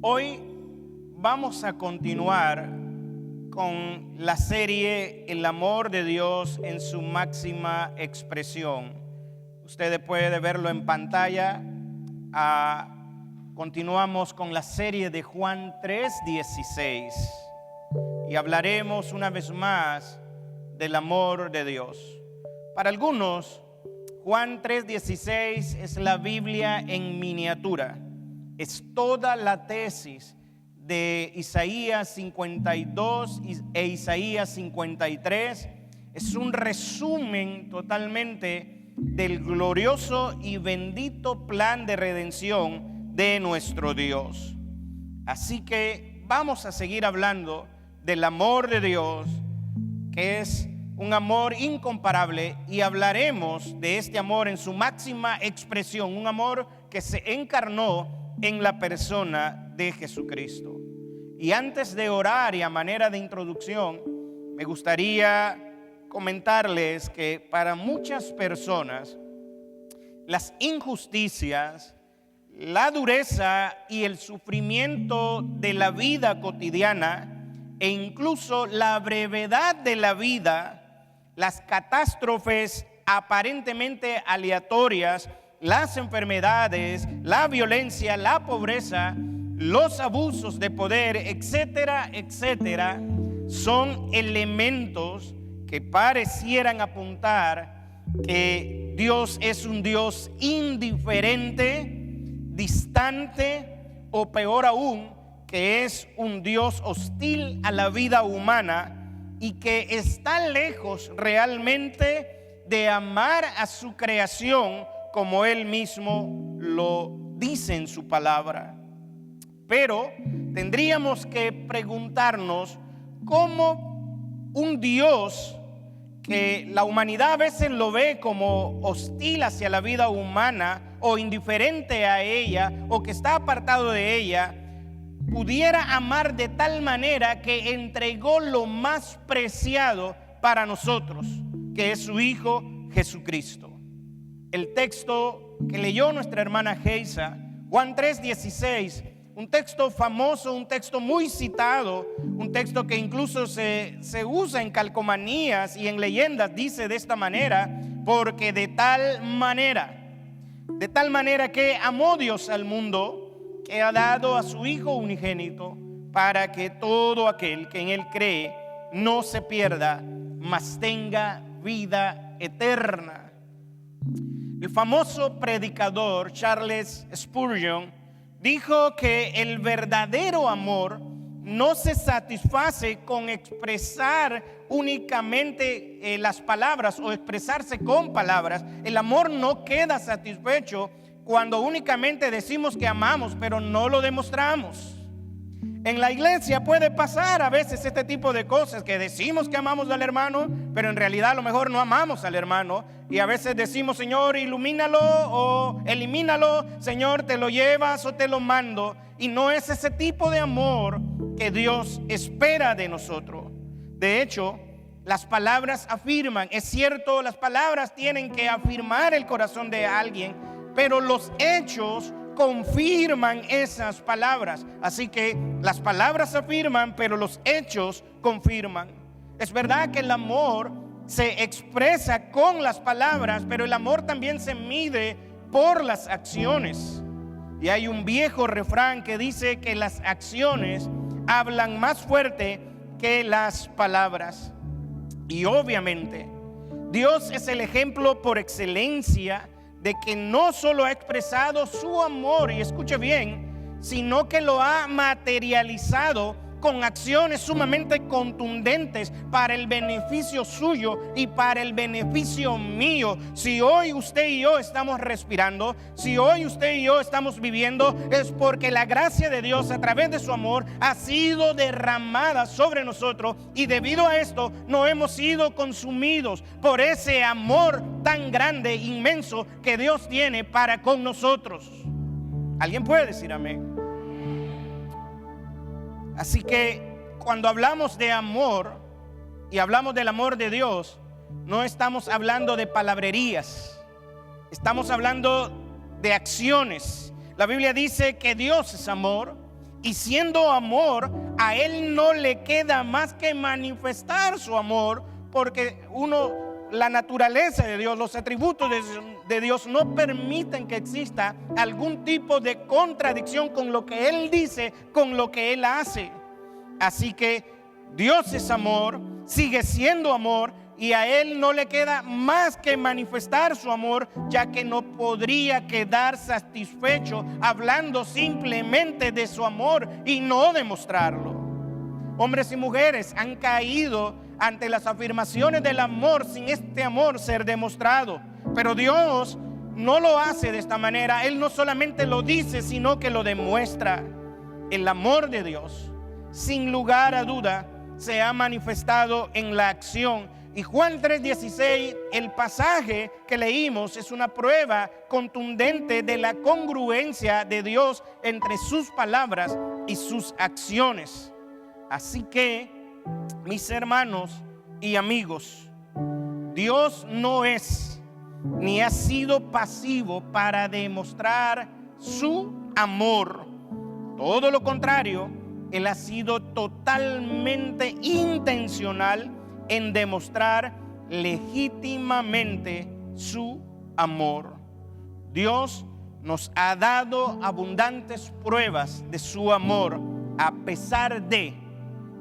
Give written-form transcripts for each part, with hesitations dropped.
Hoy vamos a continuar con la serie El amor de Dios en su máxima expresión. Ustedes pueden verlo en pantalla. Continuamos con la serie de Juan 3:16 y hablaremos una vez más del amor de Dios. Para algunos, Juan 3:16 es la Biblia en miniatura. Es toda la tesis de Isaías 52 e Isaías 53. Es un resumen totalmente del glorioso y bendito plan de redención de nuestro Dios. Así que vamos a seguir hablando del amor de Dios, que es un amor incomparable, y hablaremos de este amor en su máxima expresión, un amor que se encarnó en la persona de Jesucristo. Y antes de orar y a manera de introducción, me gustaría comentarles que para muchas personas las injusticias, la dureza y el sufrimiento de la vida cotidiana e incluso la brevedad de la vida, las catástrofes aparentemente aleatorias, las enfermedades, la violencia, la pobreza, los abusos de poder, etcétera, etcétera, son elementos que parecieran apuntar que Dios es un Dios indiferente, distante o peor aún, que es un Dios hostil a la vida humana y que está lejos realmente de amar a su creación como Él mismo lo dice en su palabra. Pero tendríamos que preguntarnos cómo un Dios que la humanidad a veces lo ve como hostil hacia la vida humana o indiferente a ella o que está apartado de ella, pudiera amar de tal manera que entregó lo más preciado para nosotros, que es su Hijo Jesucristo. El texto que leyó nuestra hermana Geisa, Juan 3:16, un texto famoso, un texto muy citado, un texto que incluso se usa en calcomanías y en leyendas, dice de esta manera: porque de tal manera que amó Dios al mundo, que ha dado a su Hijo unigénito, para que todo aquel que en Él cree no se pierda, mas tenga vida eterna. El famoso predicador Charles Spurgeon dijo que el verdadero amor no se satisface con expresar únicamente las palabras o expresarse con palabras. El amor no queda satisfecho cuando únicamente decimos que amamos, pero no lo demostramos. En la iglesia puede pasar a veces este tipo de cosas, que decimos que amamos al hermano, pero en realidad a lo mejor no amamos al hermano. Y a veces decimos: Señor, ilumínalo o elimínalo, Señor, te lo llevas o te lo mando. Y no es ese tipo de amor que Dios espera de nosotros. De hecho, las palabras afirman, es cierto, las palabras tienen que afirmar el corazón de alguien, pero los hechos confirman esas palabras. Así que las palabras afirman, pero los hechos confirman. Es verdad que el amor se expresa con las palabras, pero el amor también se mide por las acciones. Y hay un viejo refrán que dice que las acciones hablan más fuerte que las palabras. Y obviamente Dios es el ejemplo por excelencia de que no solo ha expresado su amor, y escuche bien, sino que lo ha materializado con acciones sumamente contundentes para el beneficio suyo y para el beneficio mío. Si hoy usted y yo estamos respirando, si hoy usted y yo estamos viviendo, es porque la gracia de Dios a través de su amor ha sido derramada sobre nosotros, y debido a esto no hemos sido consumidos por ese amor tan grande, inmenso que Dios tiene para con nosotros. ¿Alguien puede decir amén? Así que cuando hablamos de amor y hablamos del amor de Dios, no estamos hablando de palabrerías, estamos hablando de acciones. La Biblia dice que Dios es amor, Y siendo amor, a Él no le queda más que manifestar su amor, porque la naturaleza de Dios, los atributos de Dios no permiten que exista algún tipo de contradicción con lo que Él dice, con lo que Él hace. Así que Dios es amor, sigue siendo amor, y a Él no le queda más que manifestar su amor, ya que no podría quedar satisfecho hablando simplemente de su amor y no demostrarlo. Hombres y mujeres han caído ante las afirmaciones del amor sin este amor ser demostrado. Pero Dios no lo hace de esta manera. Él no solamente lo dice, sino que lo demuestra. El amor de Dios, sin lugar a duda, se ha manifestado en la acción. Y Juan 3:16, el pasaje que leímos, es una prueba contundente de la congruencia de Dios entre sus palabras y sus acciones. Así que, mis hermanos y amigos, Dios no es ni ha sido pasivo para demostrar su amor. Todo lo contrario, Él ha sido totalmente intencional en demostrar legítimamente su amor. Dios nos ha dado abundantes pruebas de su amor, a pesar de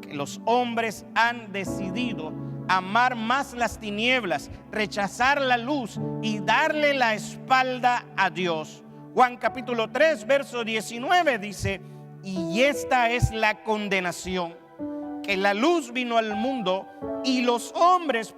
que los hombres han decidido amar más las tinieblas, rechazar la luz y darle la espalda a Dios. Juan capítulo 3, verso 19 dice: y esta es la condenación, que la luz vino al mundo y los hombres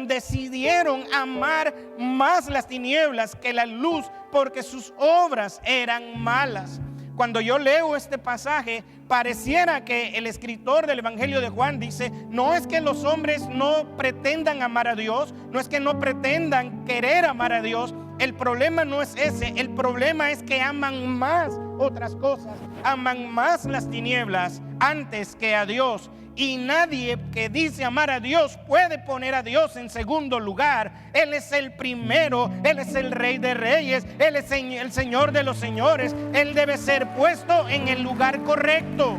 decidieron amar más las tinieblas que la luz, porque sus obras eran malas. Cuando yo leo este pasaje, pareciera que el escritor del Evangelio de Juan dice: no es que los hombres no pretendan amar a Dios, no es que no pretendan querer amar a Dios. El problema no es ese, el problema es que aman más otras cosas, aman más las tinieblas antes que a Dios. Y nadie que dice amar a Dios puede poner a Dios en segundo lugar. Él es el primero, Él es el Rey de Reyes, Él es el Señor de los señores. Él debe ser puesto en el lugar correcto.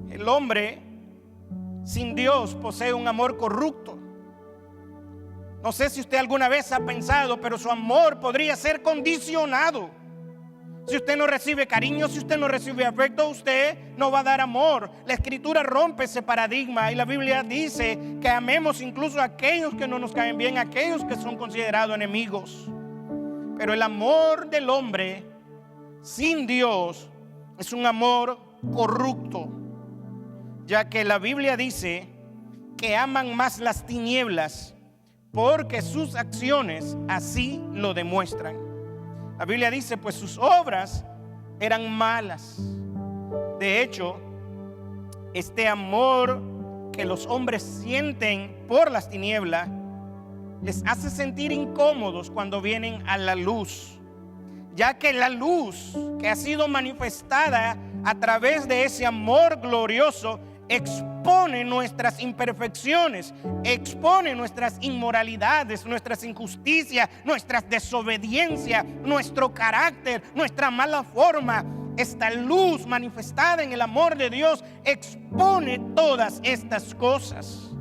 El hombre sin Dios posee un amor corrupto. No sé si usted alguna vez ha pensado, pero su amor podría ser condicionado. Si usted no recibe cariño, si usted no recibe afecto, usted no va a dar amor. La Escritura rompe ese paradigma y la Biblia dice que amemos incluso a aquellos que no nos caen bien, a aquellos que son considerados enemigos. Pero el amor del hombre sin Dios es un amor corrupto, ya que la Biblia dice que aman más las tinieblas porque sus acciones así lo demuestran. La Biblia dice, pues sus obras eran malas. De hecho, este amor que los hombres sienten por las tinieblas les hace sentir incómodos cuando vienen a la luz, ya que la luz que ha sido manifestada a través de ese amor glorioso expone nuestras imperfecciones, expone nuestras inmoralidades, nuestras injusticias, nuestras desobediencias, nuestro carácter, nuestra mala forma. Esta luz manifestada en el amor de Dios expone todas estas cosas.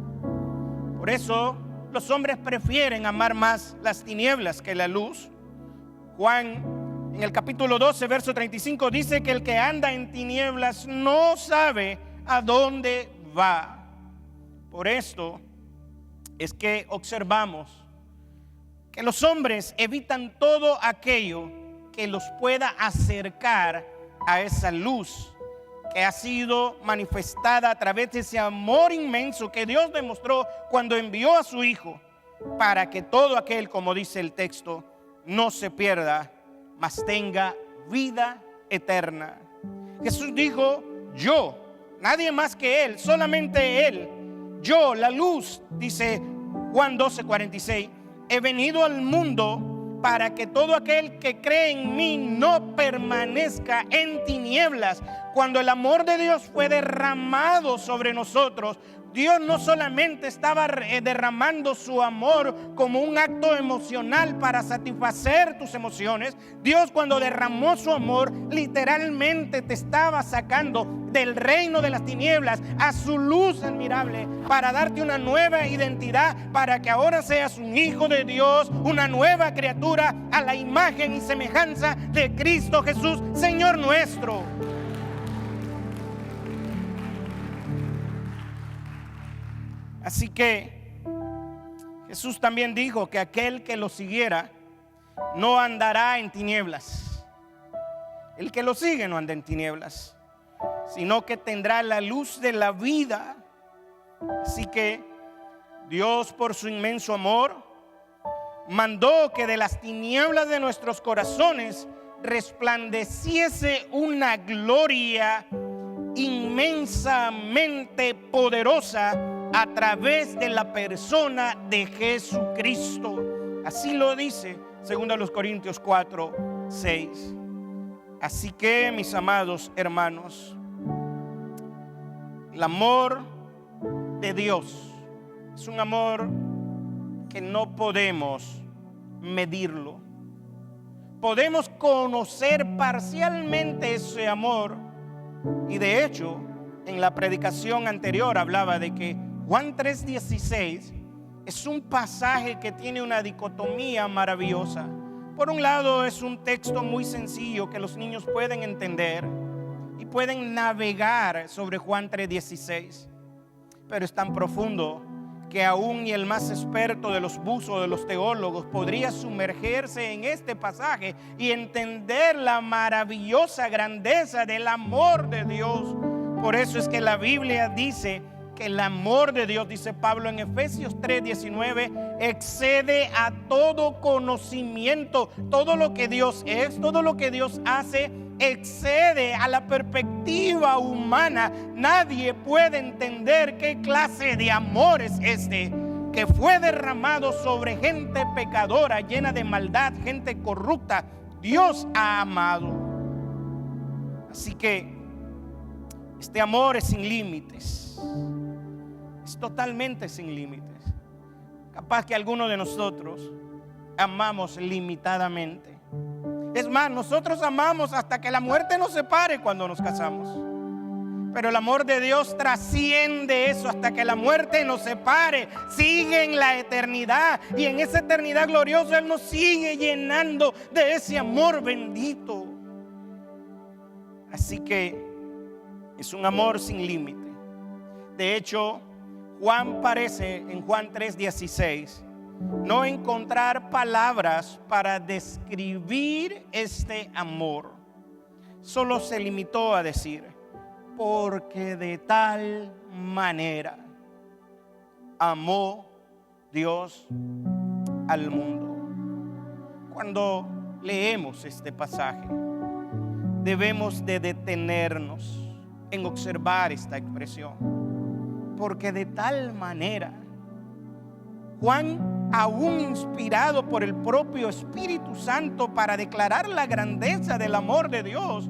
Por eso los hombres prefieren amar más las tinieblas que la luz. Juan, en el capítulo 12, verso 35, dice que el que anda en tinieblas no sabe a dónde va. Por esto es que observamos que los hombres evitan todo aquello que los pueda acercar a esa luz que ha sido manifestada a través de ese amor inmenso que Dios demostró cuando envió a su Hijo, para que todo aquel, como dice el texto, no se pierda, mas tenga vida eterna. Jesús dijo: yo, nadie más que Él, solamente Él, yo, la luz, dice Juan 12:46, he venido al mundo para que todo aquel que cree en mí no permanezca en tinieblas. Cuando el amor de Dios fue derramado sobre nosotros, Dios no solamente estaba derramando su amor como un acto emocional para satisfacer tus emociones. Dios, cuando derramó su amor, literalmente te estaba sacando del reino de las tinieblas a su luz admirable, para darte una nueva identidad, para que ahora seas un hijo de Dios, una nueva criatura a la imagen y semejanza de Cristo Jesús, Señor nuestro. Así que Jesús también dijo que aquel que lo siguiera no andará en tinieblas. El que lo sigue no anda en tinieblas, sino que tendrá la luz de la vida. Así que Dios, por su inmenso amor, mandó que de las tinieblas de nuestros corazones resplandeciese una gloria inmensamente poderosa a través de la persona de Jesucristo. Así lo dice 2 Corintios 4:6. Así que, mis amados hermanos, el amor de Dios es un amor que no podemos medirlo. Podemos conocer parcialmente ese amor, y de hecho en la predicación anterior hablaba de que Juan 3:16 es un pasaje que tiene una dicotomía maravillosa. Por un lado, es un texto muy sencillo que los niños pueden entender y pueden navegar sobre Juan 3:16, pero es tan profundo que aún y el más experto de los buzos, de los teólogos, podría sumergirse en este pasaje y entender la maravillosa grandeza del amor de Dios. Por eso es que la Biblia dice que el amor de Dios, dice Pablo en Efesios 3:19, excede a todo conocimiento. Todo lo que Dios es, todo lo que Dios hace, excede a la perspectiva humana. Nadie puede entender qué clase de amor es este, que fue derramado sobre gente pecadora, llena de maldad, gente corrupta. Dios ha amado. Así que este amor es sin límites. Es totalmente sin límites. Capaz que algunos de nosotros amamos limitadamente. Es más, nosotros amamos hasta que la muerte nos separe cuando nos casamos. Pero el amor de Dios trasciende eso hasta que la muerte nos separe. Sigue en la eternidad, y en esa eternidad gloriosa Él nos sigue llenando de ese amor bendito. Así que es un amor sin límite. De hecho, Juan parece en Juan 3:16 no encontrar palabras para describir este amor. Solo se limitó a decir: porque de tal manera amó Dios al mundo. Cuando leemos este pasaje, debemos de detenernos en observar esta expresión. Porque de tal manera, Juan, aún inspirado por el propio Espíritu Santo para declarar la grandeza del amor de Dios,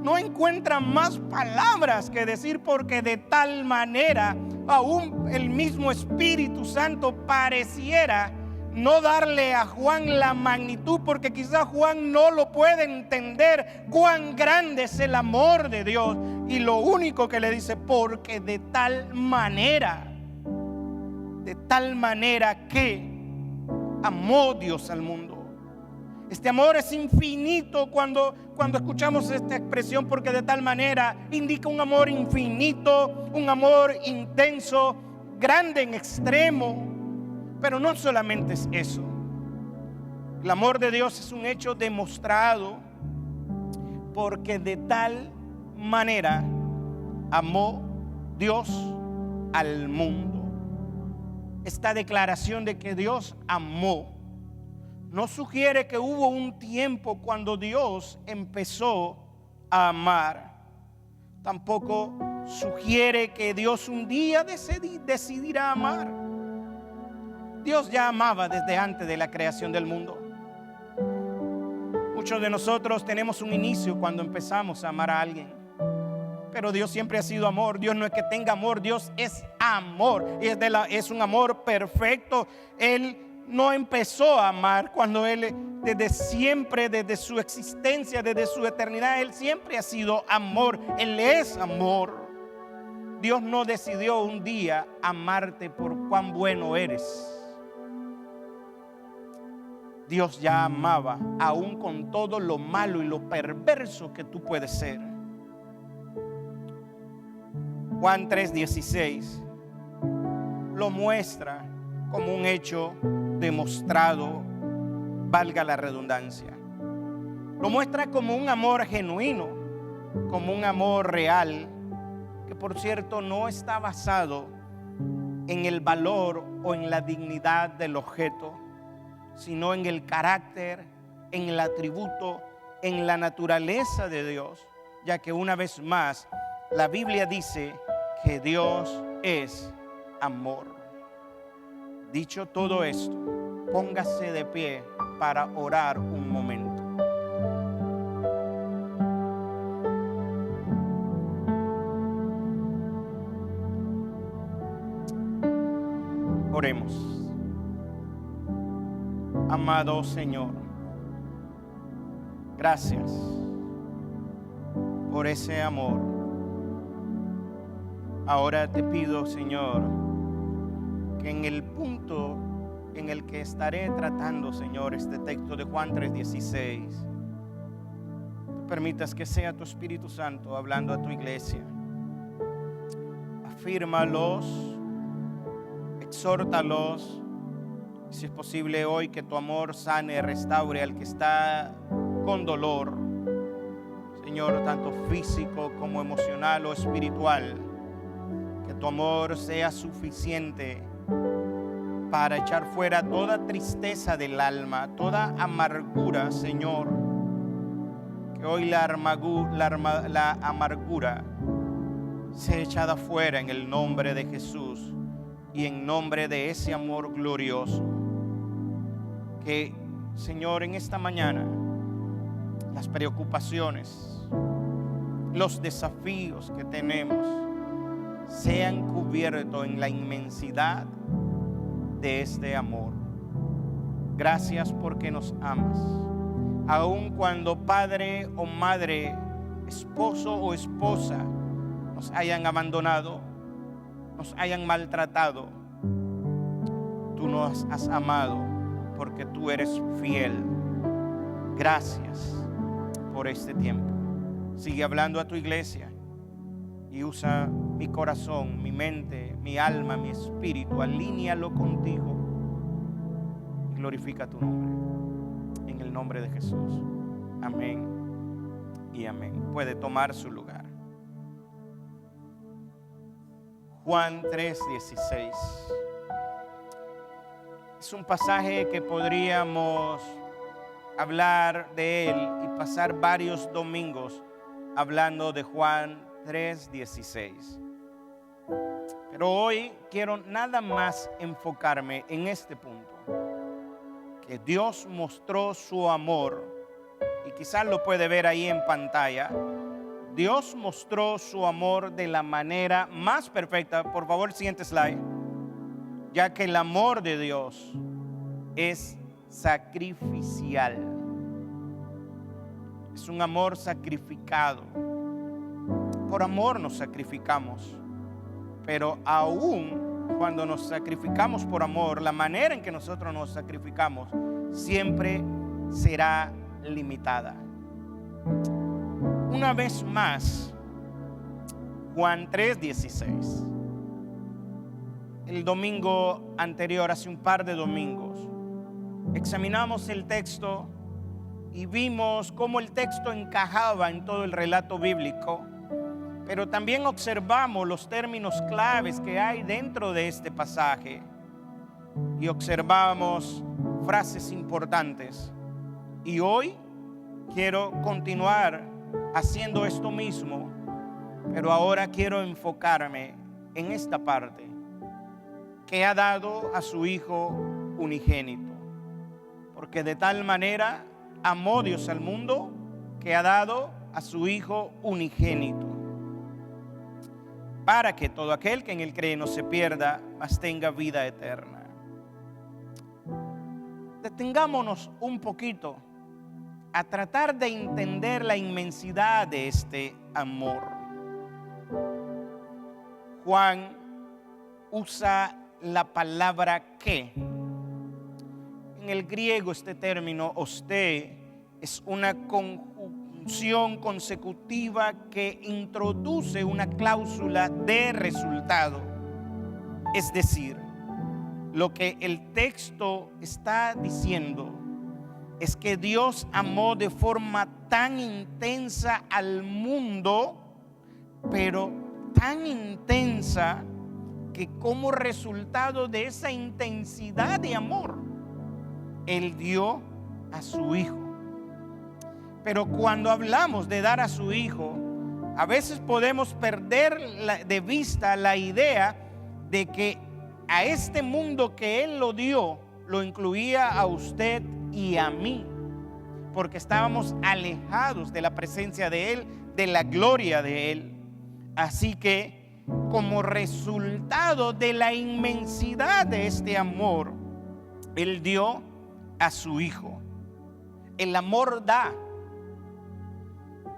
no encuentra más palabras que decir porque de tal manera. Aún el mismo Espíritu Santo pareciera no darle a Juan la magnitud, porque quizás Juan no lo puede entender cuán grande es el amor de Dios. Y lo único que le dice: porque de tal manera que amó Dios al mundo. Este amor es infinito. Cuando escuchamos esta expresión, porque de tal manera, indica un amor infinito, un amor intenso, grande en extremo. Pero no solamente es eso. El amor de Dios es un hecho demostrado, porque de tal manera amó Dios al mundo. Esta declaración de que Dios amó no sugiere que hubo un tiempo cuando Dios empezó a amar. Tampoco sugiere que Dios un día decidirá amar. Dios ya amaba desde antes de la creación del mundo. Muchos de nosotros tenemos un inicio cuando empezamos a amar a alguien, Pero Dios siempre ha sido amor. Dios no es que tenga amor, Dios es amor. Y es un amor perfecto. Él no empezó a amar cuando Él, desde siempre, desde su existencia, desde su eternidad, Él siempre ha sido amor. Él es amor. Dios no decidió un día amarte por cuán bueno eres. Dios ya amaba, aún con todo lo malo y lo perverso que tú puedes ser. Juan 3:16 lo muestra como un hecho demostrado, valga la redundancia. Lo muestra como un amor genuino, como un amor real, que por cierto no está basado en el valor o en la dignidad del objeto, sino en el carácter, en el atributo, en la naturaleza de Dios, ya que una vez más la Biblia dice que Dios es amor. Dicho todo esto, póngase de pie para orar un momento. Oremos. Amado Señor, gracias por ese amor. Ahora te pido, Señor, que en el punto en el que estaré tratando, Señor, este texto de Juan 3:16, tú permitas que sea tu Espíritu Santo hablando a tu iglesia. Afírmalos, exhórtalos. Si es posible hoy, que tu amor sane, restaure al que está con dolor, Señor, tanto físico como emocional o espiritual. Que tu amor sea suficiente para echar fuera toda tristeza del alma, toda amargura, Señor. Que hoy la amargura sea echada fuera en el nombre de Jesús y en nombre de ese amor glorioso. Que, Señor, en esta mañana las preocupaciones, los desafíos que tenemos sean cubiertos en la inmensidad de este amor. Gracias porque nos amas. Aun cuando padre o madre, esposo o esposa nos hayan abandonado, nos hayan maltratado, tú nos has amado porque tú eres fiel. Gracias por este tiempo. Sigue hablando a tu iglesia y usa mi corazón, mi mente, mi alma, mi espíritu. Alínealo contigo y glorifica tu nombre. En el nombre de Jesús. Amén y amén. Puede tomar su lugar. Juan 3:16. Es un pasaje que podríamos hablar de él y pasar varios domingos hablando de Juan 3:16. Pero hoy quiero nada más enfocarme en este punto. Que Dios mostró su amor, y quizás lo puede ver ahí en pantalla. Dios mostró su amor de la manera más perfecta. Por favor, siguiente slide. Ya que el amor de Dios es sacrificial. Es un amor sacrificado. Por amor nos sacrificamos. Pero aún cuando nos sacrificamos por amor, la manera en que nosotros nos sacrificamos siempre será limitada. Una vez más, Juan 3:16. El domingo anterior, hace un par de domingos, examinamos el texto y vimos cómo el texto encajaba en todo el relato bíblico, pero también observamos los términos claves que hay dentro de este pasaje y observamos frases importantes. Y hoy quiero continuar haciendo esto mismo, pero ahora quiero enfocarme en esta parte: que ha dado a su Hijo unigénito. Porque de tal manera amó Dios al mundo que ha dado a su Hijo unigénito. para que todo aquel que en él cree no se pierda, mas tenga vida eterna. Detengámonos un poquito a tratar de entender la inmensidad de este amor. Juan usa la palabra que. En el griego este término oste es una conjunción consecutiva que introduce una cláusula de resultado. Es decir, lo que el texto está diciendo es que Dios amó de forma tan intensa al mundo, pero tan intensa que como resultado de esa intensidad de amor, Él dio a su Hijo. Pero cuando hablamos de dar a su Hijo, a veces podemos perder de vista la idea de que a este mundo que Él lo dio, lo incluía a usted y a mí, porque estábamos alejados de la presencia de Él, de la gloria de Él. Así que, como resultado de la inmensidad de este amor, Él dio a su Hijo. El amor da.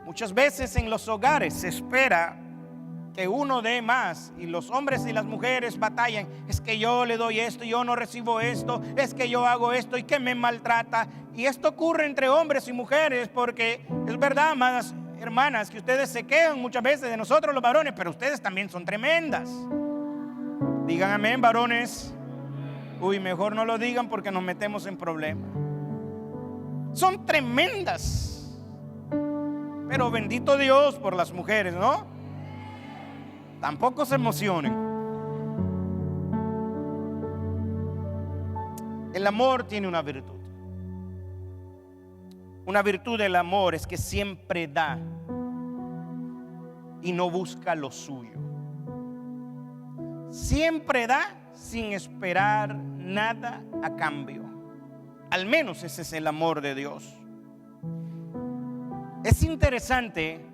Muchas veces en los hogares se espera que uno dé más, y los hombres y las mujeres batallan. Es que yo le doy esto y yo no recibo esto, es que yo hago esto y que me maltrata. Y esto ocurre entre hombres y mujeres, porque es verdad, amadas hermanas, que ustedes se quejan muchas veces de nosotros los varones, pero ustedes también son tremendas. Digan amén, varones. Uy, mejor no lo digan porque nos metemos en problemas. Son tremendas, pero bendito Dios por las mujeres, ¿no? Tampoco se emocionen. El amor tiene una virtud. Una virtud del amor es que siempre da y no busca lo suyo. Siempre da sin esperar nada a cambio. Al menos ese es el amor de Dios. Es interesante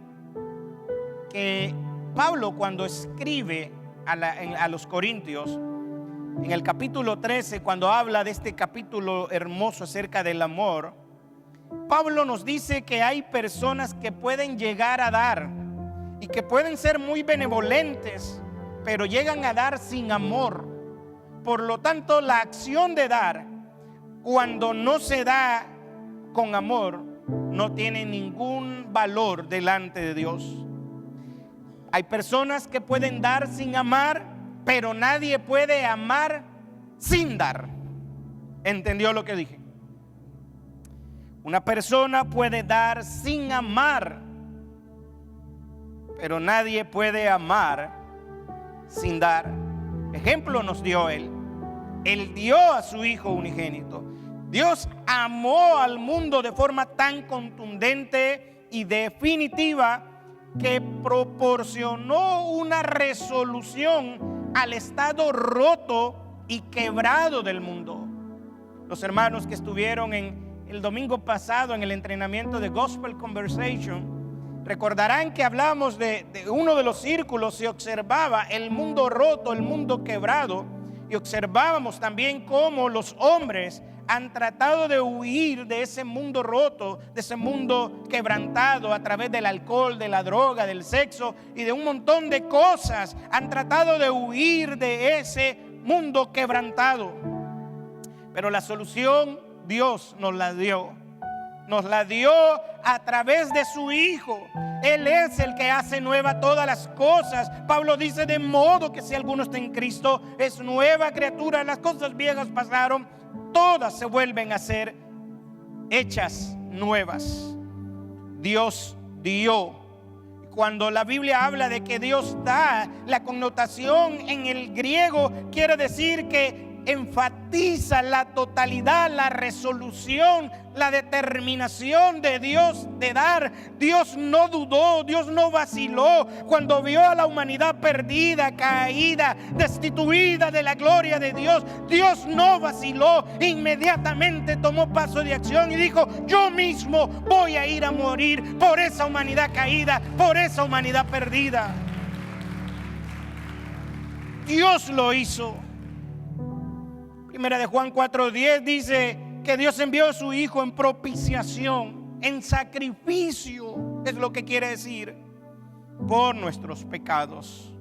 que Pablo, cuando escribe a los Corintios, en el capítulo 13, cuando habla de este capítulo hermoso acerca del amor, Pablo nos dice que hay personas que pueden llegar a dar y que pueden ser muy benevolentes, pero llegan a dar sin amor. Por lo tanto, la acción de dar, cuando no se da con amor, no tiene ningún valor delante de Dios. Hay personas que pueden dar sin amar, pero nadie puede amar sin dar. ¿Entendió lo que dije? Una persona puede dar sin amar, pero nadie puede amar sin dar. Ejemplo nos dio Él. Él dio a su Hijo unigénito. Dios amó al mundo de forma tan contundente y definitiva que proporcionó una resolución al estado roto y quebrado del mundo. Los hermanos que estuvieron el domingo pasado en el entrenamiento de Gospel Conversation recordarán que hablamos de uno de los círculos. Se observaba el mundo roto, el mundo quebrado, y observábamos también cómo los hombres han tratado de huir de ese mundo roto, de ese mundo quebrantado a través del alcohol, de la droga, del sexo y de un montón de cosas. Han tratado de huir de ese mundo quebrantado. Pero la solución Dios nos la dio. Nos la dio a través de su Hijo. Él es el que hace nueva todas las cosas. Pablo dice: de modo que si alguno está en Cristo, es nueva criatura. Las cosas viejas pasaron, todas se vuelven a ser hechas nuevas. Dios dio. Cuando la Biblia habla de que Dios da, la connotación en el griego quiere decir que enfatiza la totalidad, la resolución, la determinación de Dios de dar. Dios no dudó, Dios no vaciló. Cuando vio a la humanidad perdida, caída, destituida de la gloria de Dios, Dios no vaciló. Inmediatamente tomó paso de acción y dijo: yo mismo voy a ir a morir por esa humanidad caída, por esa humanidad perdida. Dios lo hizo. Primera de Juan 4:10 dice que Dios envió a su Hijo en propiciación, en sacrificio, es lo que quiere decir, por nuestros pecados.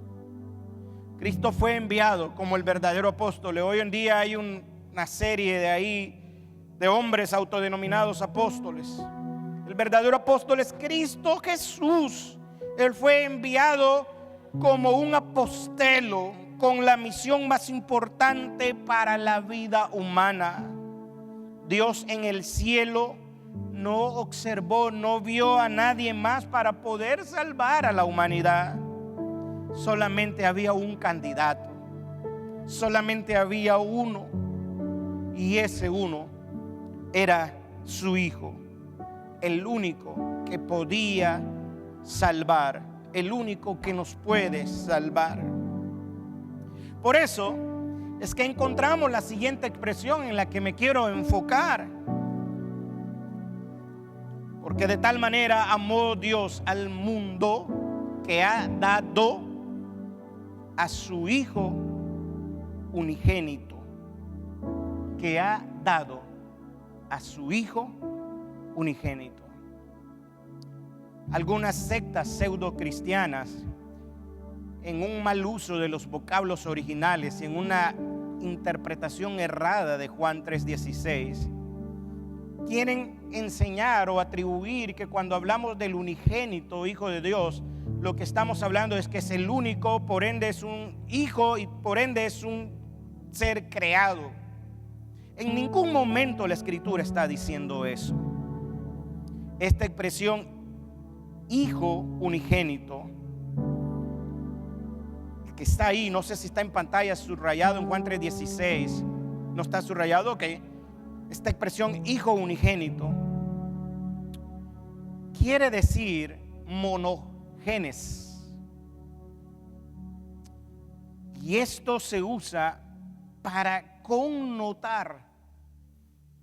Cristo fue enviado como el verdadero apóstol. Hoy en día hay una serie de hombres autodenominados apóstoles. El verdadero apóstol es Cristo Jesús. Él fue enviado como un apostelo con la misión más importante para la vida humana. Dios en el cielo no observó, no vio a nadie más para poder salvar a la humanidad. Solamente había un candidato, solamente había uno, y ese uno era su Hijo, el único que podía salvar, el único que nos puede salvar. Por eso es que encontramos la siguiente expresión en la que me quiero enfocar. Porque de tal manera amó Dios al mundo que ha dado a su Hijo unigénito. Que ha dado a su Hijo unigénito. Algunas sectas pseudo cristianas, en un mal uso de los vocablos originales, en una interpretación errada de Juan 3:16, quieren enseñar o atribuir que cuando hablamos del unigénito Hijo de Dios, lo que estamos hablando es que es el único, por ende es un hijo y por ende es un ser creado. En ningún momento la Escritura está diciendo eso. Esta expresión Hijo unigénito, que está ahí, no sé si está en pantalla subrayado en Juan 3:16, no está subrayado, ok. Esta expresión Hijo unigénito quiere decir monogenes, y esto se usa para connotar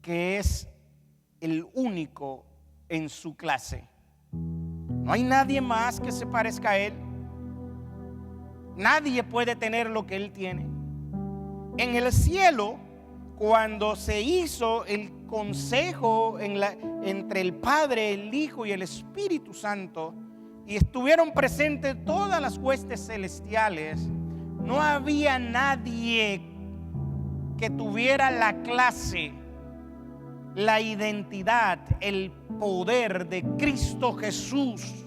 que es el único en su clase. No hay nadie más que se parezca a Él. Nadie puede tener lo que Él tiene. En el cielo, cuando se hizo el consejo entre el Padre, el Hijo y el Espíritu Santo, y estuvieron presentes todas las huestes celestiales, no había nadie que tuviera la clase, la identidad, el poder de Cristo Jesús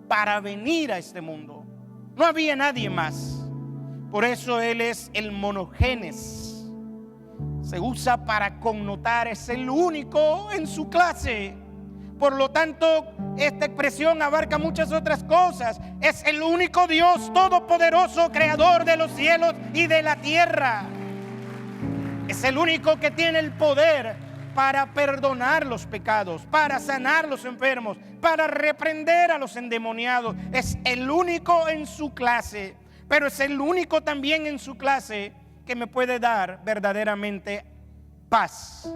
para venir a este mundo. No había nadie más. Por eso Él es el monogenes. Se usa para connotar, es el único en su clase. Por lo tanto, esta expresión abarca muchas otras cosas. Es el único Dios todopoderoso, creador de los cielos y de la tierra. Es el único que tiene el poder para perdonar los pecados, para sanar los enfermos, para reprender a los endemoniados. Es el único en su clase, pero es el único también en su clase que me puede dar verdaderamente paz,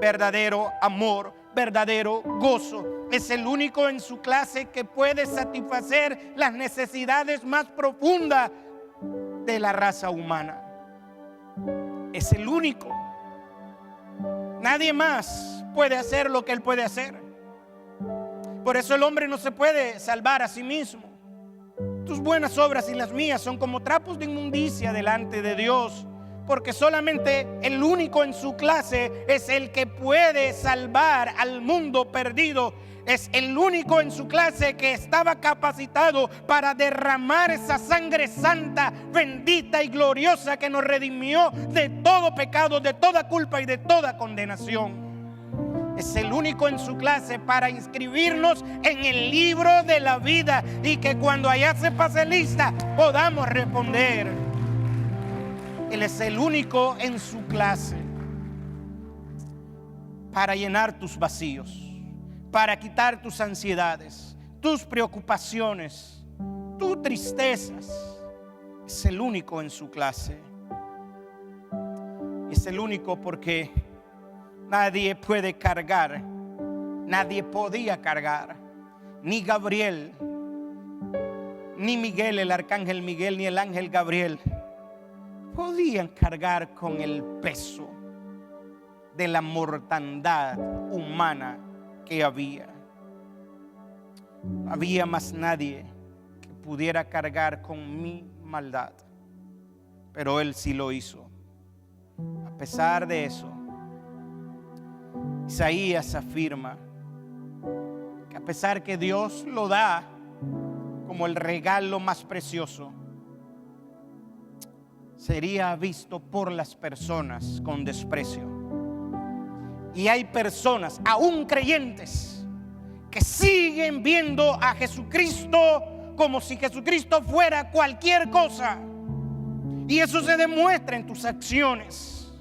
verdadero amor, verdadero gozo. Es el único en su clase que puede satisfacer las necesidades más profundas de la raza humana. Es el único. Nadie más puede hacer lo que Él puede hacer. Por eso el hombre no se puede salvar a sí mismo. Tus buenas obras y las mías son como trapos de inmundicia delante de Dios, porque solamente el único en su clase es el que puede salvar al mundo perdido. Es el único en su clase que estaba capacitado para derramar esa sangre santa, bendita y gloriosa que nos redimió de todo pecado, de toda culpa y de toda condenación. Es el único en su clase para inscribirnos en el libro de la vida y que cuando allá se pase lista podamos responder. Él es el único en su clase para llenar tus vacíos, para quitar tus ansiedades, tus preocupaciones, tus tristezas. Es el único en su clase. Es el único porque nadie puede cargar, nadie podía cargar, ni Gabriel, ni Miguel, el arcángel Miguel, ni el ángel Gabriel podían cargar con el peso de la mortandad humana que había. No había más nadie que pudiera cargar con mi maldad, pero Él sí lo hizo. A pesar de eso, Isaías afirma que a pesar que Dios lo da como el regalo más precioso, sería visto por las personas con desprecio. Y hay personas, aún creyentes, que siguen viendo a Jesucristo como si Jesucristo fuera cualquier cosa. Y eso se demuestra en tus acciones.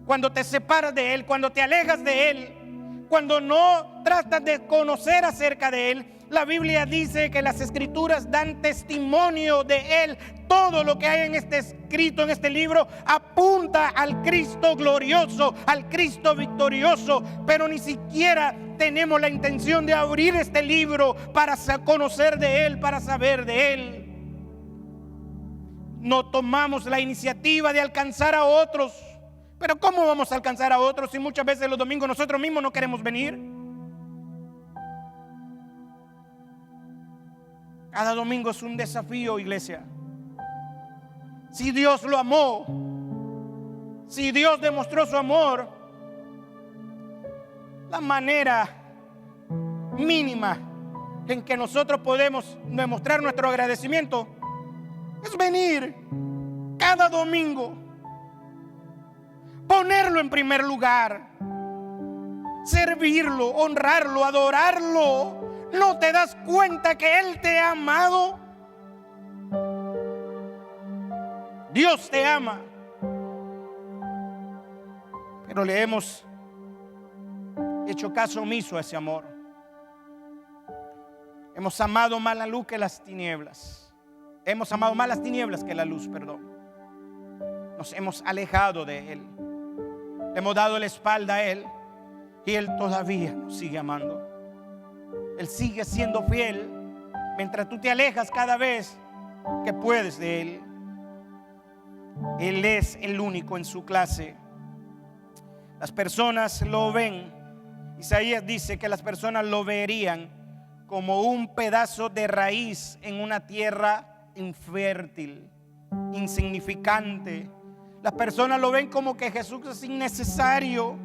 Cuando te separas de Él, cuando te alejas de Él, cuando no tratas de conocer acerca de Él. La Biblia dice que las Escrituras dan testimonio de Él. Todo lo que hay en este escrito, en este libro, apunta al Cristo glorioso, al Cristo victorioso. Pero ni siquiera tenemos la intención de abrir este libro para conocer de Él, para saber de Él. No tomamos la iniciativa de alcanzar a otros. Pero ¿cómo vamos a alcanzar a otros si muchas veces los domingos nosotros mismos no queremos venir? Cada domingo es un desafío, iglesia. Si Dios lo amó, si Dios demostró su amor, la manera mínima en que nosotros podemos demostrar nuestro agradecimiento es venir cada domingo, ponerlo en primer lugar, servirlo, honrarlo, adorarlo. ¿No te das cuenta que Él te ha amado? Dios te ama. Pero le hemos hecho caso omiso a ese amor. Hemos amado más la luz que las tinieblas. Hemos amado más las tinieblas que la luz, perdón. Nos hemos alejado de Él. Le hemos dado la espalda a Él y Él todavía nos sigue amando. Él sigue siendo fiel mientras tú te alejas cada vez que puedes de Él. Él es el único en su clase. Las personas lo ven. Isaías dice que las personas lo verían como un pedazo de raíz en una tierra infértil, insignificante. Las personas lo ven como que Jesús es innecesario,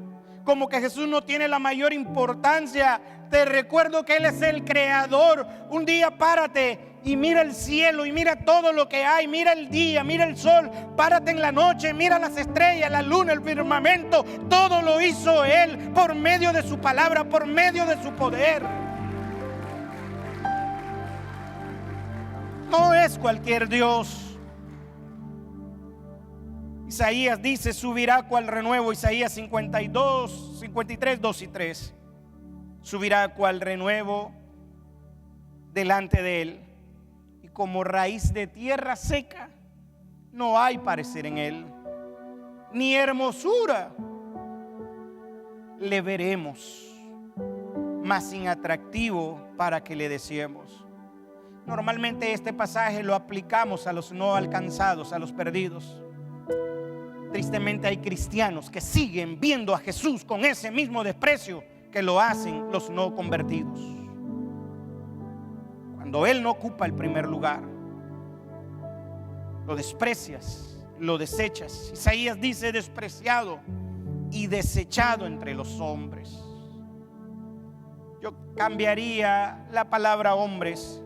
como que Jesús no tiene la mayor importancia. Te recuerdo que Él es el creador. Un día párate y mira el cielo y mira todo lo que hay. Mira el día, mira el sol. Párate en la noche, mira las estrellas, la luna, el firmamento. Todo lo hizo Él por medio de su palabra, por medio de su poder. No es cualquier Dios. Isaías dice: subirá cual renuevo. Isaías 52, 53, 2 y 3. Subirá cual renuevo delante de Él, y como raíz de tierra seca, no hay parecer en Él, ni hermosura le veremos, mas sin atractivo para que le deseemos. Normalmente este pasaje lo aplicamos a los no alcanzados, a los perdidos. Tristemente hay cristianos que siguen viendo a Jesús con ese mismo desprecio que lo hacen los no convertidos. Cuando Él no ocupa el primer lugar, lo desprecias, lo desechas. Isaías dice: despreciado y desechado entre los hombres. Yo cambiaría la palabra hombres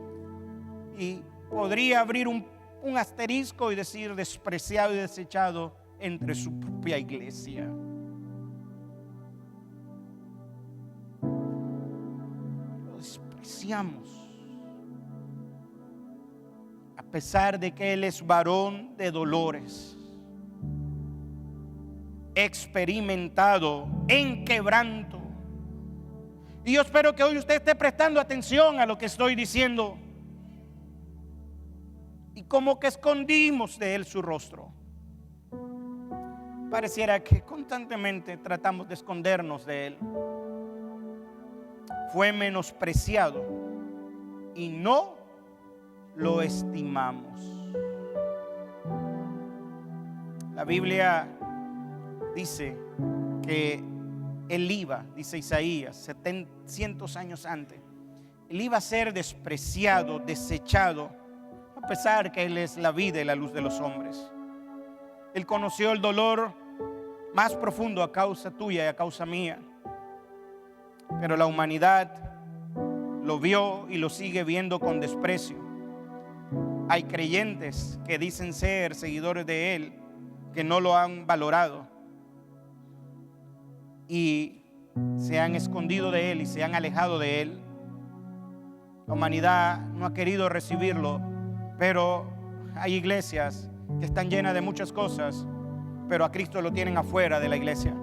y podría abrir un asterisco y decir: despreciado y desechado entre su propia iglesia. Lo despreciamos, a pesar de que Él es varón de dolores, experimentado en quebranto. Y yo espero que hoy usted esté prestando atención a lo que estoy diciendo. Y como que escondimos de Él su rostro. Pareciera que constantemente tratamos de escondernos de Él. Fue menospreciado y no lo estimamos. La Biblia dice que él iba, dice Isaías, 700 años antes, él iba a ser despreciado, desechado, a pesar que él es la vida y la luz de los hombres. Él conoció el dolor más profundo a causa tuya y a causa mía, pero la humanidad lo vio y lo sigue viendo con desprecio. Hay creyentes que dicen ser seguidores de él, que no lo han valorado y se han escondido de él y se han alejado de él. La humanidad no ha querido recibirlo, pero hay iglesias que están llenas de muchas cosas, pero a Cristo lo tienen afuera de la iglesia.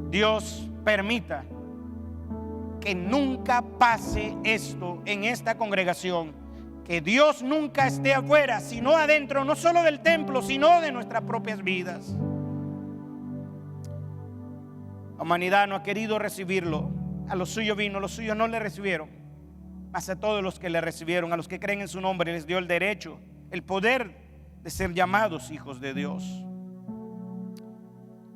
Dios permita que nunca pase esto en esta congregación, que Dios nunca esté afuera, sino adentro, no solo del templo, sino de nuestras propias vidas. La humanidad no ha querido recibirlo. A los suyos vino, los suyos no le recibieron. Mas a todos los que le recibieron, a los que creen en su nombre, les dio el derecho, el poder de ser llamados hijos de Dios.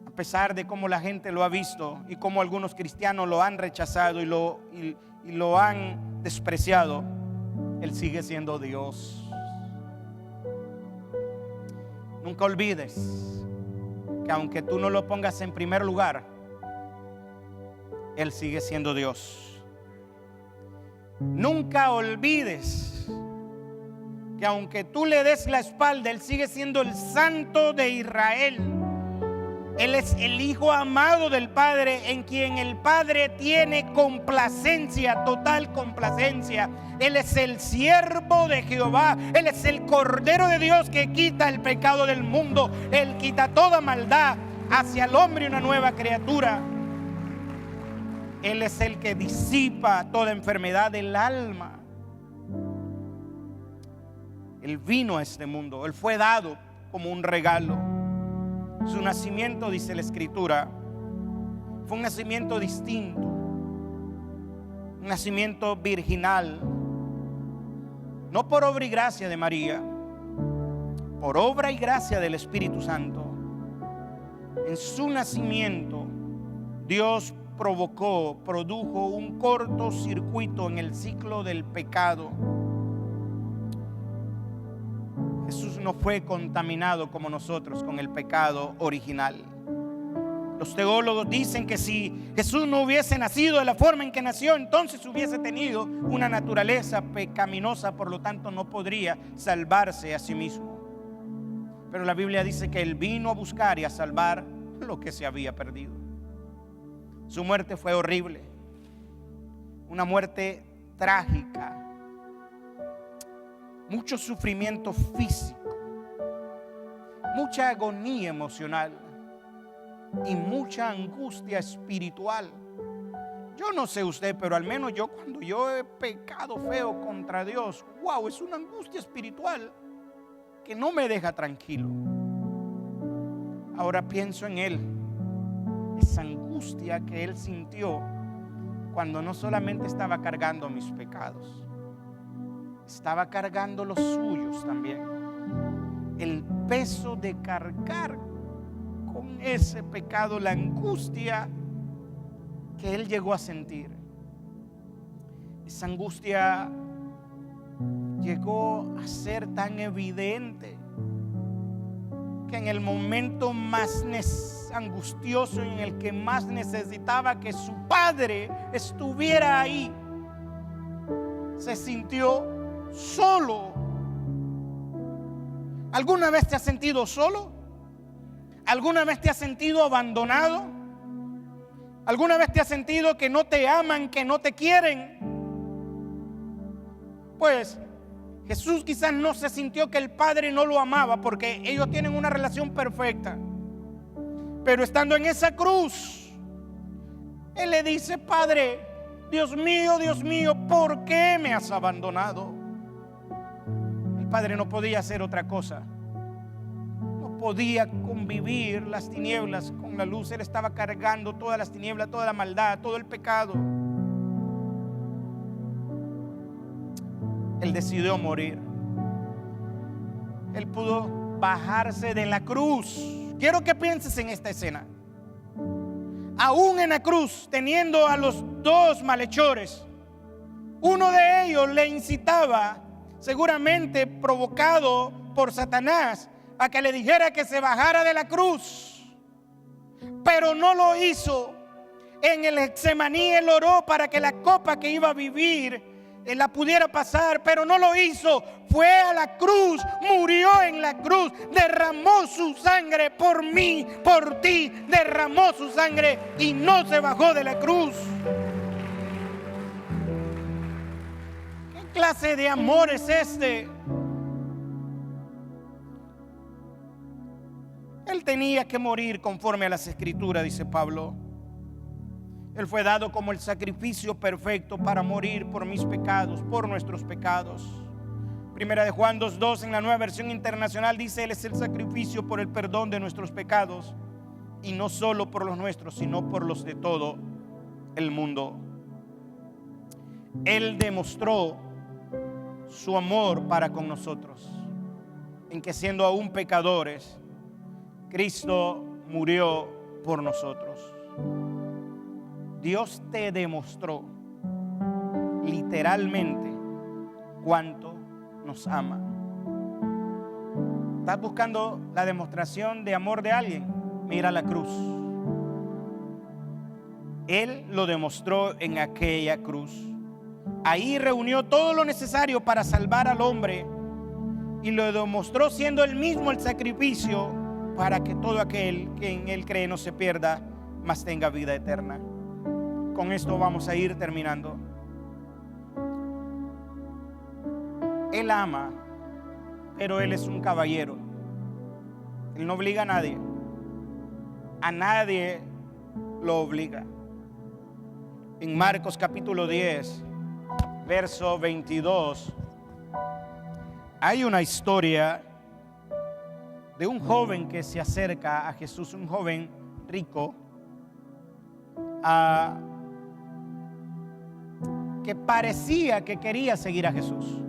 A pesar de cómo la gente lo ha visto y cómo algunos cristianos lo han rechazado y lo han despreciado, Él sigue siendo Dios. Nunca olvides que aunque tú no lo pongas en primer lugar, Él sigue siendo Dios. Nunca olvides que aunque tú le des la espalda, Él sigue siendo el Santo de Israel. Él es el Hijo amado del Padre, en quien el Padre tiene complacencia, total complacencia. Él es el siervo de Jehová. Él es el Cordero de Dios que quita el pecado del mundo. Él quita toda maldad, hacia el hombre una nueva criatura. Él es el que disipa toda enfermedad del alma. Él vino a este mundo, Él fue dado como un regalo. Su nacimiento, dice la Escritura, fue un nacimiento distinto, un nacimiento virginal, no por obra y gracia de María, por obra y gracia del Espíritu Santo. En su nacimiento, Dios produjo un cortocircuito en el ciclo del pecado. Jesús no fue contaminado como nosotros con el pecado original. Los teólogos dicen que si Jesús no hubiese nacido de la forma en que nació, entonces hubiese tenido una naturaleza pecaminosa, por lo tanto no podría salvarse a sí mismo. Pero la Biblia dice que Él vino a buscar y a salvar lo que se había perdido. Su muerte fue horrible, una muerte trágica, mucho sufrimiento físico, mucha agonía emocional y mucha angustia espiritual. Yo no sé usted, pero al menos yo, cuando yo he pecado feo contra Dios, wow, es una angustia espiritual que no me deja tranquilo. Ahora pienso en Él, esa angustia que Él sintió cuando no solamente estaba cargando mis pecados, estaba cargando los suyos también. El peso de cargar con ese pecado, la angustia que Él llegó a sentir. Esa angustia llegó a ser tan evidente que en el momento más angustioso y en el que más necesitaba que su Padre estuviera ahí, se sintió solo. ¿Alguna vez te has sentido solo? ¿Alguna vez te has sentido abandonado? ¿Alguna vez te has sentido que no te aman, que no te quieren? Pues Jesús quizás no se sintió que el Padre no lo amaba, porque ellos tienen una relación perfecta. Pero estando en esa cruz, Él le dice: Padre, Dios mío, ¿por qué me has abandonado? El Padre no podía hacer otra cosa. No podía convivir las tinieblas con la luz. Él estaba cargando todas las tinieblas, toda la maldad, todo el pecado. Él decidió morir. Él pudo bajarse de la cruz. Quiero que pienses en esta escena. Aún en la cruz, teniendo a los dos malhechores, uno de ellos le incitaba, seguramente provocado por Satanás, a que le dijera que se bajara de la cruz, pero no lo hizo. En el Getsemaní él oró para que la copa que iba a vivir la pudiera pasar, pero no lo hizo. Fue a la cruz, murió en la cruz, derramó su sangre por mí, por ti, derramó su sangre y no se bajó de la cruz. ¿Qué clase de amor es este? Él tenía que morir conforme a las Escrituras, dice Pablo. Él fue dado como el sacrificio perfecto para morir por mis pecados, por nuestros pecados. Primera de Juan 2:2 en la Nueva Versión Internacional dice: Él es el sacrificio por el perdón de nuestros pecados, y no solo por los nuestros, sino por los de todo el mundo. Él demostró su amor para con nosotros, en que siendo aún pecadores, Cristo murió por nosotros. Dios te demostró literalmente cuánto nos ama. ¿Estás buscando la demostración de amor de alguien? Mira la cruz. Él lo demostró en aquella cruz. Ahí reunió todo lo necesario para salvar al hombre y lo demostró siendo él mismo el sacrificio para que todo aquel que en él cree no se pierda, mas tenga vida eterna. Con esto vamos a ir terminando. Él ama, pero Él es un caballero. Él no obliga a nadie. A nadie lo obliga. En Marcos capítulo 10, verso 22, hay una historia de un joven que se acerca a Jesús, un joven rico, que parecía que quería seguir a Jesús.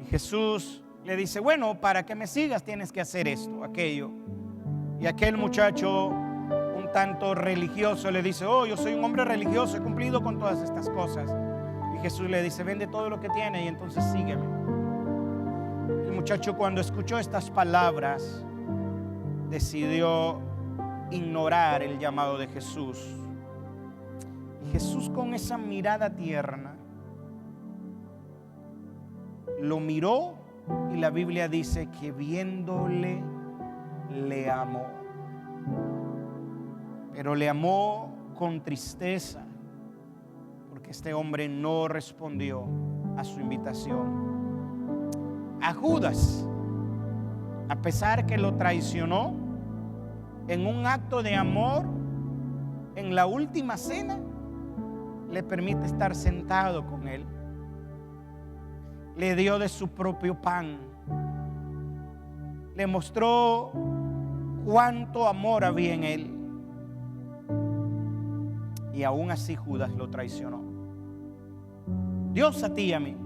Y Jesús le dice: bueno, para que me sigas tienes que hacer esto, aquello. Y aquel muchacho, un tanto religioso, le dice: oh, yo soy un hombre religioso, he cumplido con todas estas cosas. Y Jesús le dice: vende todo lo que tiene y entonces sígueme. El muchacho, cuando escuchó estas palabras, decidió ignorar el llamado de Jesús. Jesús, con esa mirada tierna, lo miró y la Biblia dice que viéndole le amó. Pero le amó con tristeza, porque este hombre no respondió a su invitación. A Judas, a pesar que lo traicionó, en un acto de amor, en la última cena, le permite estar sentado con él. Le dio de su propio pan. Le mostró cuánto amor había en él. Y aún así Judas lo traicionó. Dios a ti y a mí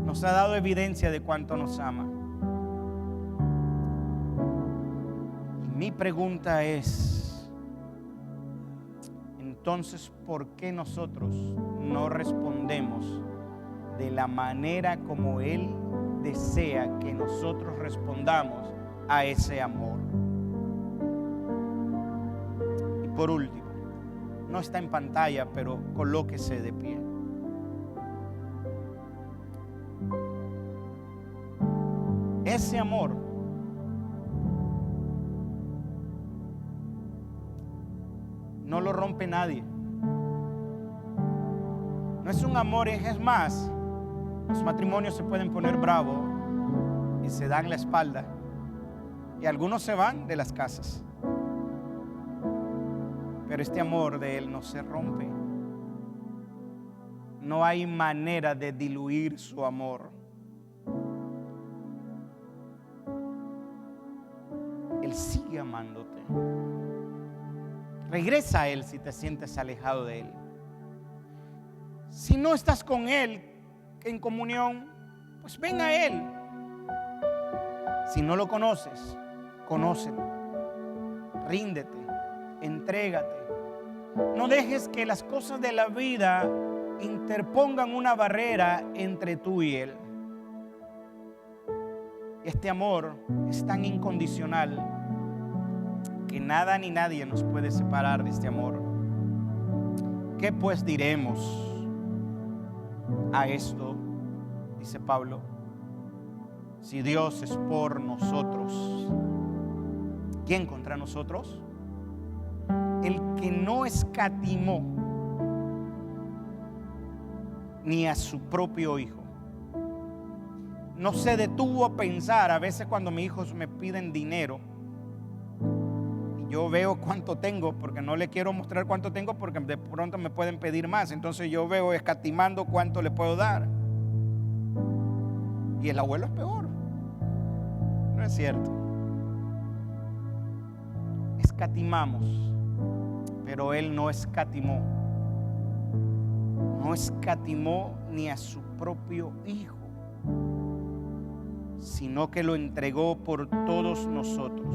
nos ha dado evidencia de cuánto nos ama. Y mi pregunta es: entonces, ¿por qué nosotros no respondemos de la manera como Él desea que nosotros respondamos a ese amor? Y por último, no está en pantalla, pero colóquese de pie. Ese amor no lo rompe nadie. No es un amor, es más, los matrimonios se pueden poner bravos y se dan la espalda, y algunos se van de las casas, pero este amor de Él no se rompe. No hay manera de diluir su amor. Él sigue amándote. Regresa a Él si te sientes alejado de Él. Si no estás con Él en comunión, pues ven a Él. Si no lo conoces, conócelo. Ríndete, entrégate. No dejes que las cosas de la vida interpongan una barrera entre tú y Él. Este amor es tan incondicional que nada ni nadie nos puede separar de este amor. ¿Qué pues diremos a esto? Dice Pablo. Si Dios es por nosotros, ¿quién contra nosotros? El que no escatimó ni a su propio hijo. No se detuvo a pensar. A veces cuando mis hijos me piden dinero y yo veo cuánto tengo, porque no le quiero mostrar cuánto tengo, porque de pronto me pueden pedir más. Entonces yo veo escatimando cuánto le puedo dar. Y el abuelo es peor. No es cierto. Escatimamos, pero Él no escatimó. No escatimó ni a su propio hijo, sino que lo entregó por todos nosotros.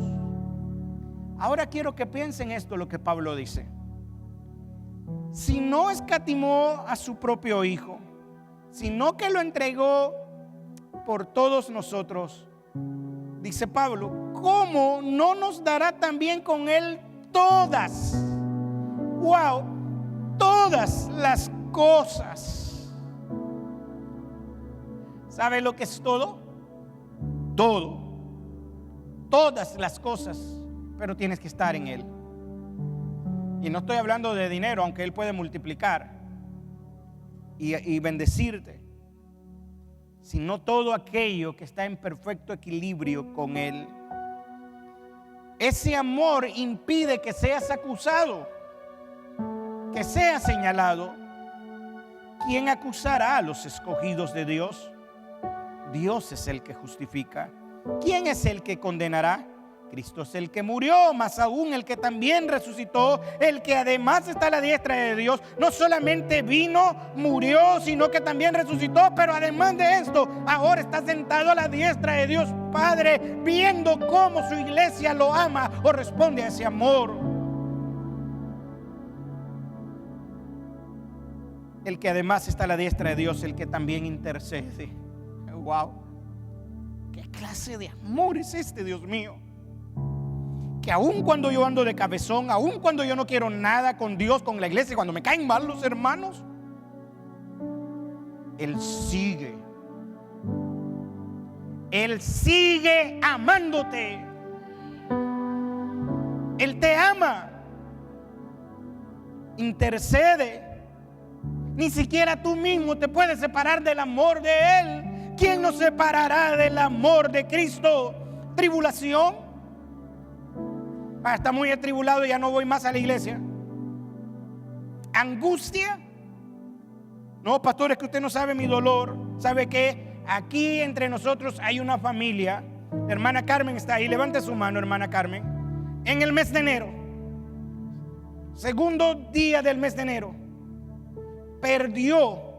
Ahora quiero que piensen esto, lo que Pablo dice. Si no escatimó a su propio hijo, sino que lo entregó por todos nosotros, dice Pablo, ¿cómo no nos dará también con Él todas? Wow, todas las cosas. ¿Sabe lo que es todo? Todo, todas las cosas, pero tienes que estar en Él. Y no estoy hablando de dinero, aunque Él puede multiplicar y bendecirte, sino todo aquello que está en perfecto equilibrio con Él. Ese amor impide que seas acusado, que seas señalado. ¿Quién acusará a los escogidos de Dios? Dios es el que justifica. ¿Quién es el que condenará? Cristo es el que murió, más aún el que también resucitó, el que además está a la diestra de Dios. No solamente vino, murió, sino que también resucitó, pero además de esto, ahora está sentado a la diestra de Dios Padre, viendo cómo su iglesia lo ama o responde a ese amor. El que además está a la diestra de Dios, el que también intercede. Wow, ¿qué clase de amor es este, Dios mío? Que aun cuando yo ando de cabezón, aun cuando yo no quiero nada con Dios, con la iglesia, cuando me caen mal los hermanos, Él sigue amándote. Él te ama, intercede. Ni siquiera tú mismo te puedes separar del amor de Él. ¿Quién nos separará del amor de Cristo? ¿Tribulación? Está muy atribulado y ya no voy más a la iglesia. ¿Angustia? No, pastor, es que usted no sabe mi dolor. ¿Sabe qué? Aquí entre nosotros hay una familia. Hermana Carmen está ahí. Levante su mano, hermana Carmen. En el mes de enero, segundo día del mes de enero, perdió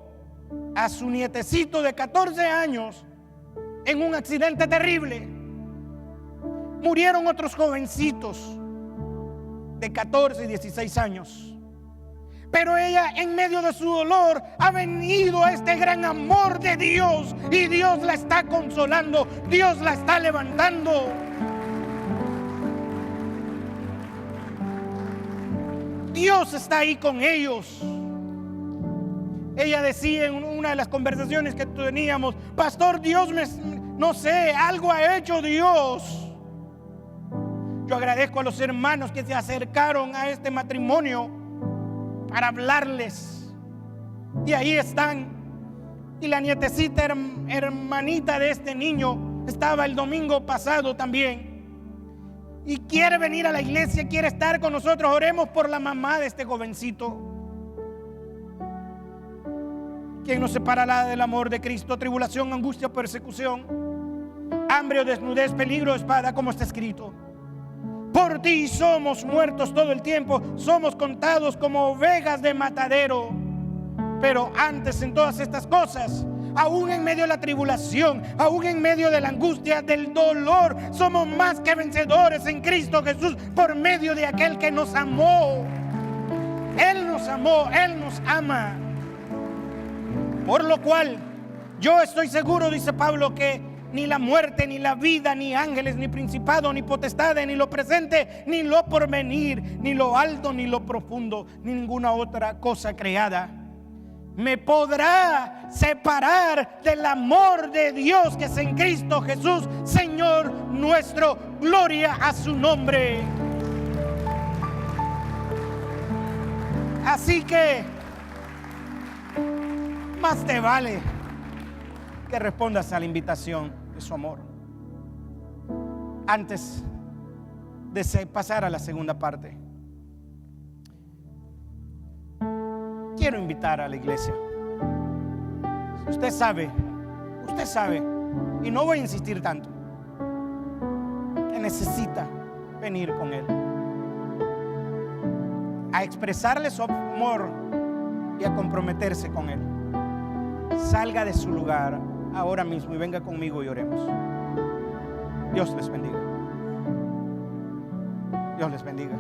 a su nietecito de 14 años en un accidente terrible. Murieron otros jovencitos de 14 y 16 años. Pero ella, en medio de su dolor, ha venido a este gran amor de Dios, y Dios la está consolando, Dios la está levantando. Dios está ahí con ellos. Ella decía en una de las conversaciones que teníamos: pastor, Dios no sé, algo ha hecho Dios. Yo agradezco a los hermanos que se acercaron a este matrimonio para hablarles, y ahí están. Y la nietecita hermanita de este niño estaba el domingo pasado también, y quiere venir a la iglesia, quiere estar con nosotros. Oremos por la mamá de este jovencito. ¿Quién nos separará del amor de Cristo? Tribulación, angustia, persecución, hambre o desnudez, peligro o espada, como está escrito. Por ti somos muertos todo el tiempo, somos contados como ovejas de matadero. Pero antes, en todas estas cosas, aún en medio de la tribulación, aún en medio de la angustia, del dolor, somos más que vencedores en Cristo Jesús por medio de aquel que nos amó. Él nos amó, Él nos ama. Por lo cual, yo estoy seguro, dice Pablo, que ni la muerte, ni la vida, ni ángeles, ni principado, ni potestades, ni lo presente, ni lo porvenir, ni lo alto, ni lo profundo, ni ninguna otra cosa creada me podrá separar del amor de Dios que es en Cristo Jesús, Señor nuestro. Gloria a su nombre. Así que más te vale que respondas a la invitación de su amor. Antes de pasar a la segunda parte, quiero invitar a la iglesia. Usted sabe, y no voy a insistir tanto, que necesita venir con Él a expresarle su amor y a comprometerse con Él. Salga de su lugar ahora mismo y venga conmigo y oremos. Dios les bendiga. Dios les bendiga.